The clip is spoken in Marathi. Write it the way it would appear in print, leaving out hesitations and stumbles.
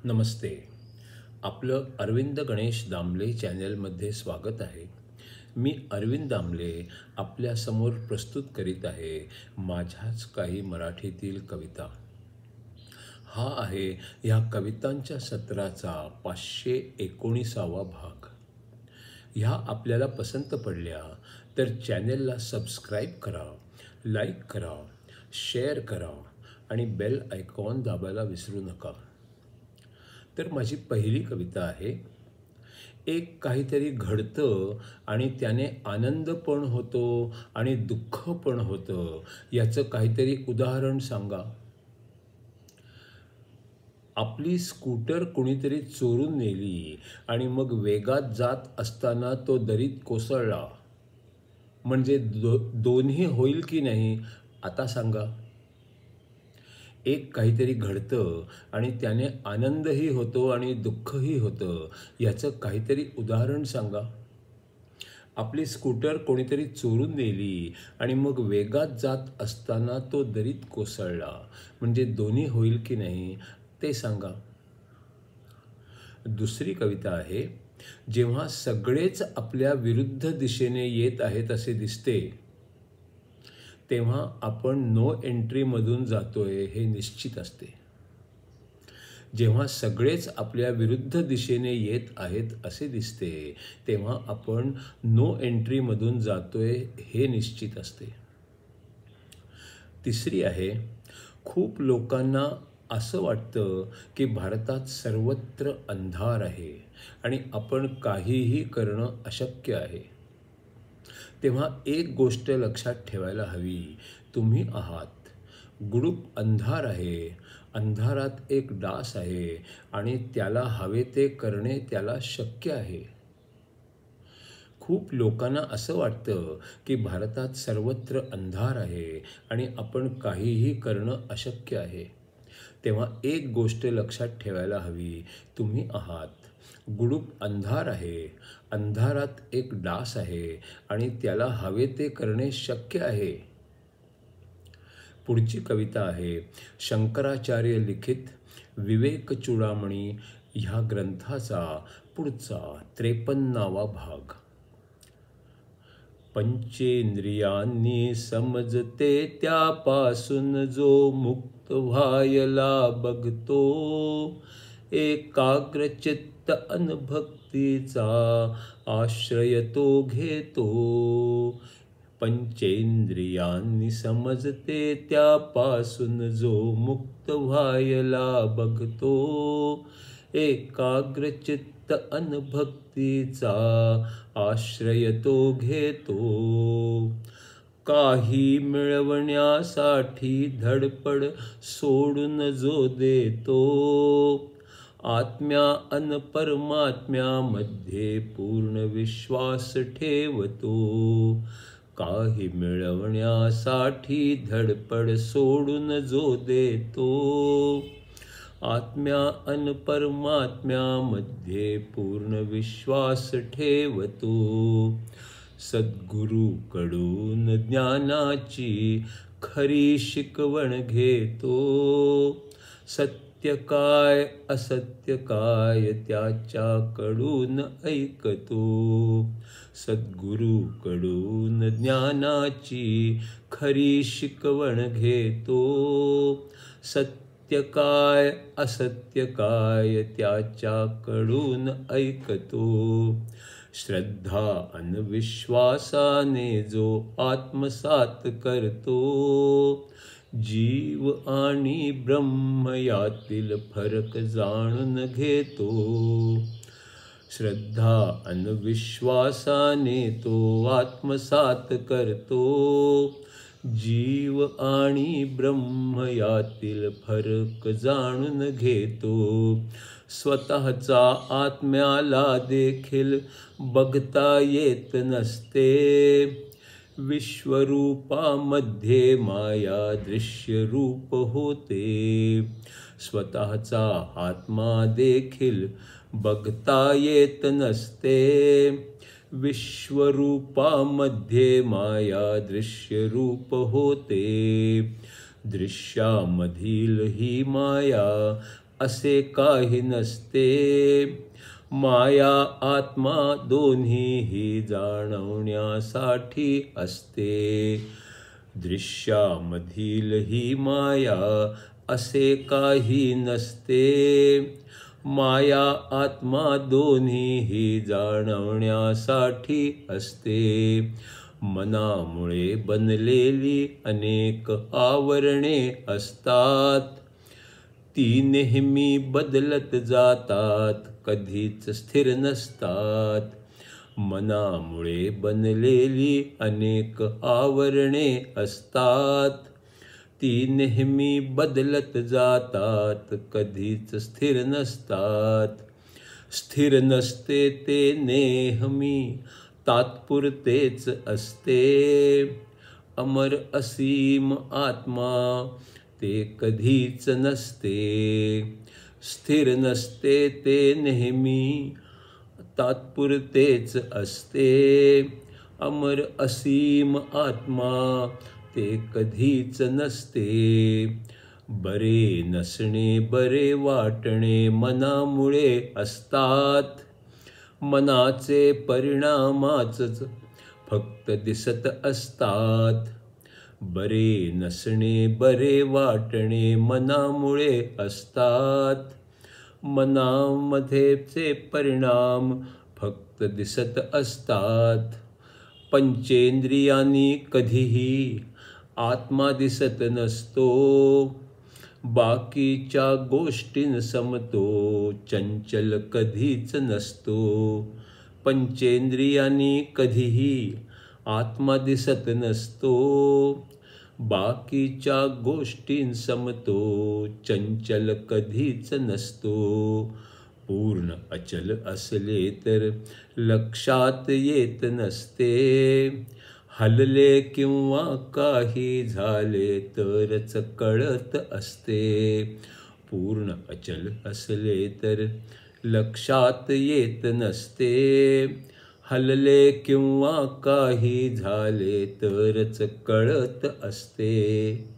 नमस्ते. आपलं अरविंद गणेश दामले चॅनलमध्ये स्वागत आहे. मी अरविंद दामले आपल्यासमोर प्रस्तुत करीत आहे माझ्याच काही मराठीतील कविता. हा आहे ह्या कवितांच्या सत्राचा 519वा भाग. ह्या आपल्याला पसंत पडल्या तर चॅनेलला सबस्क्राईब करा, लाईक करा, शेअर करा आणि बेल आयकॉन दाबायला विसरू नका. तर माझी पहिली कविता आहे. एक काहीतरी घडतं आणि त्याने आनंद पण होतो आणि दुःख पण होतं, याचं काहीतरी उदाहरण सांगा. आपली स्कूटर कुणीतरी चोरून नेली आणि मग वेगात जात असताना तो दरीत कोसळला. म्हणजे दोन्ही होईल की नाही आता सांगा. एक काहीतरी घडतं आणि त्याने आनंदही होतो आणि दुःखही होतं, याचं काहीतरी उदाहरण सांगा. आपली स्कूटर कोणीतरी चोरून नेली आणि मग वेगात जात असताना तो दरीत कोसळला. म्हणजे दोन्ही होईल की नाही ते सांगा. दुसरी कविता आहे. जेव्हा सगळेच आपल्या विरुद्ध दिशेने येत आहेत असे दिसते, तेव्हा आपण नो एंट्रीमधून जातोय हे निश्चित असते. जेव्हा सगळेच आपल्या विरुद्ध दिशेने येत आहेत असे दिसते, तेव्हा आपण नो एंट्रीमधून जातोय हे निश्चित असते. तिसरी आहे. खूप लोकांना असं वाटतं की भारतात सर्वत्र अंधार आहे आणि आपण काहीही करणं अशक्य आहे. तेव्हा एक गोष्ट लक्षात ठेवायला हवी. तुम्ही आहात. गुडूप अंधार आहे. अंधारात एक डास आहे आणि त्याला हवे ते करणे त्याला शक्य आहे. खूप लोकांना असं वाटतं की भारतात सर्वत्र अंधार आहे आणि आपण काहीही करणं अशक्य आहे. तेव्हा एक गोष्ट लक्षात ठेवायला हवी. तुम्ही आहात. गुडूप अंधार आहे. अंधारात एक डास आहे आणि त्याला हवे ते करणे शक्य आहे. पुढची कविता आहे. शंकराचार्य लिखित विवेक चूडामणी ह्या ग्रंथाचा पुढचा 53वा भाग. पंचेंद्रियांनी समजते त्यापासून जो मुक्त व्हायला बघतो, एकाग्रचित्त अनभक्तीचा आश्रय तो घेतो. पंचेंद्रियांनी समजते त्यापासून जो मुक्त व्हायला बघतो, एकाग्रचित्त अनभक्तीचा आश्रय तो घेतो. काही मिळवण्यासाठी धडपड सोडून जो देतो, आत्म्या अन परमात्म्यामध्ये पूर्ण विश्वास ठेवतो. काही मिळवण्यासाठी धडपड सोडून जो देतो, आत्म्या अन परमात्म्यामध्ये पूर्ण विश्वास ठेवतो. सद्गुरूकडून ज्ञानाची खरी शिकवण घेतो. सत्य काय असत्य काय त्याच्याकडून ऐकतो. सद्गुरूकडून ज्ञानाची खरी शिकवण घेतो. सत्य काय असत्य काय त्याच्याकडून ऐकतो. श्रद्धा अन विश्वासाने जो आत्मसात करतो, जीव आणि ब्रह्म यातील फरक जाणून घेतो. श्रद्धा अन विश्वासाने तो आत्मसात करतो, जीव आणि ब्रह्म यातील फरक जाणून घेतो. स्वतःचा आत्म्याला देखील बघता येत नसते. विश्वरूपामध्ये माया दृश्यरूप होते. स्वतःचा आत्मा देखील बघता येत नसते. विश्वरूपामध्ये माया दृश्यरूप होते. दृश्यामधील ही माया असे काही नसते. माया आत्मा दोन्हीही जाणवण्यासाठी असते. दृश्यामधील ही माया असे काही नसते. माया आत्मा दोन्हीही जाणवण्यासाठी असते. मनामुळे बनलेली अनेक आवरणे असतात. ती नेहमी बदलत जातात, कधीच स्थिर नसतात. मनामुळे बनलेली अनेक आवरणे असतात. ती नेहमी बदलत जातात, कधीच स्थिर नसतात. स्थिर नसते ते नेहमी तात्पुरतेच असते. अमर असीम आत्मा ते कधीच नसते. स्थिर नसते ते नेहमी तात्पुरतेच असते. अमर असीम आत्मा ते कधीच नसते. बरे नसणे बरे वाटणे मनामुळे असतात. मनाचे परिणामाच फक्त दिसत असतात. बरे नसणे बरे वाटणे मनामुळे असतात. मनामध्येचे परिणाम फक्त दिसत असतात. पंचेंद्रियांनी कधीही आत्मा दिसत नसतो. बाकीच्या गोष्टींसमतो चंचल कधीच नसतो. पंचेंद्रियांनी कधीही आत्मा दिसत नसतो. बाकीच्या गोष्टींसमतो चंचल कधीच नसतो. पूर्ण अचल असले तर लक्षात येत नसते. हलले किंवा काही झाले तरच कळत असते. पूर्ण अचल असले तर लक्षात येत नसते. हलले किंवा काही झाले तरच कळत असते.